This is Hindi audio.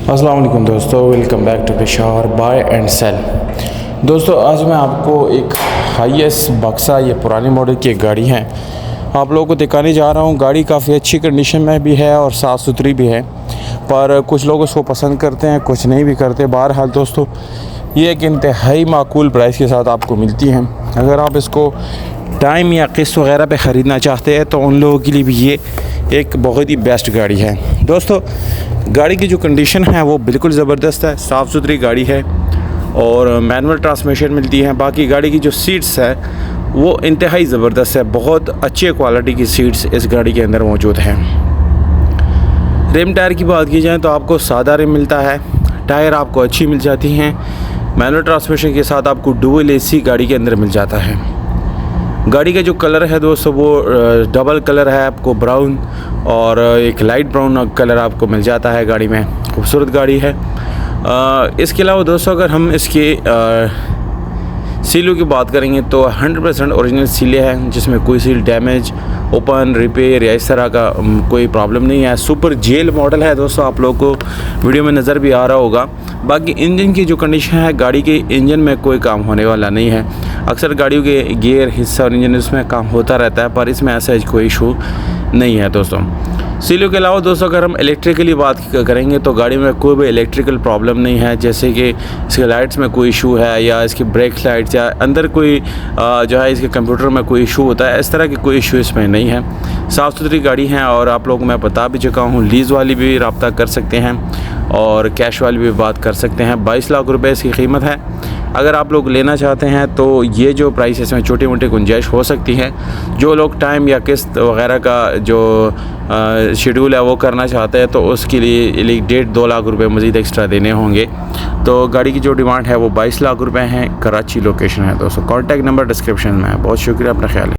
अस्सलाम वालेकुम दोस्तों, welcome back to Peshawar buy and sell. दोस्तों आज मैं आपको एक हाईएस बक्सा, ये पुराने मॉडल की एक गाड़ी है, आप लोगों को दिखाने जा रहा हूँ। गाड़ी काफ़ी अच्छी कंडीशन में भी है और साफ़ सुथरी भी है, पर कुछ लोग उसको पसंद करते हैं, कुछ नहीं भी करते। बहरहाल दोस्तों, ये एक इंतहाई माकूल प्राइस के साथ आपको मिलती है। अगर आप इसको टाइम या किस्त वगैरह पे ख़रीदना चाहते हैं तो उन लोगों के लिए भी ये एक बहुत ही बेस्ट गाड़ी है। दोस्तों गाड़ी की जो कंडीशन है वो बिल्कुल ज़बरदस्त है, साफ़ सुथरी गाड़ी है और मैनुअल ट्रांसमिशन मिलती है। बाकी गाड़ी की जो सीट्स है वो इंतहाई ज़बरदस्त है, बहुत अच्छे क्वालिटी की सीट्स इस गाड़ी के अंदर मौजूद हैं। रिम टायर की बात की जाए तो आपको सादा रिम मिलता है, टायर आपको अच्छी मिल जाती हैं। मैनुअल ट्रांसमिशन के साथ आपको डुअल एसी गाड़ी के अंदर मिल जाता है। गाड़ी का जो कलर है दोस्तों वो डबल कलर है, आपको ब्राउन और एक लाइट ब्राउन कलर आपको मिल जाता है गाड़ी में। खूबसूरत गाड़ी है। इसके अलावा दोस्तों अगर हम इसके सीलों की बात करेंगे तो 100% ओरिजिनल सीलें हैं, जिसमें कोई सील डैमेज, ओपन, रिपेयर या इस तरह का कोई प्रॉब्लम नहीं है। सुपर जेल मॉडल है दोस्तों, आप लोगों को वीडियो में नज़र भी आ रहा होगा। बाकी इंजन की जो कंडीशन है, गाड़ी के इंजन में कोई काम होने वाला नहीं है। अक्सर गाड़ियों के गियर हिस्सा और इंजन इसमें काम होता रहता है, पर इसमें ऐसा कोई इशू नहीं है दोस्तों। सीलों के अलावा दोस्तों अगर हम इलेक्ट्रिकली बात करेंगे तो गाड़ी में कोई भी इलेक्ट्रिकल प्रॉब्लम नहीं है, जैसे कि इसके लाइट्स में कोई इशू है या इसकी ब्रेक लाइट्स या अंदर कोई जो है इसके कंप्यूटर में कोई इशू होता है, इस तरह की कोई इशू इसमें नहीं है। साफ़ सुथरी गाड़ी है और आप लोगों को मैं बता भी चुका हूँ। लीज़ वाली भी रब्ता कर सकते हैं और कैश वाली भी बात कर सकते हैं। 22 लाख रुपए इसकी कीमत है। अगर आप लोग लेना चाहते हैं तो ये जो प्राइस है इसमें छोटी मोटी गुंजाइश हो सकती है। जो लोग टाइम या किस्त वगैरह का जो शेड्यूल है वो करना चाहते हैं तो उसके लिए 1.5-2 लाख रुपए मज़ीद एक्स्ट्रा देने होंगे। तो गाड़ी की जो डिमांड है वो 22 लाख रुपए हैं। कराची लोकेशन है दोस्तों। कॉन्टैक्ट नंबर डिस्क्रिप्शन में है। बहुत शुक्रिया, अपना ख्याल।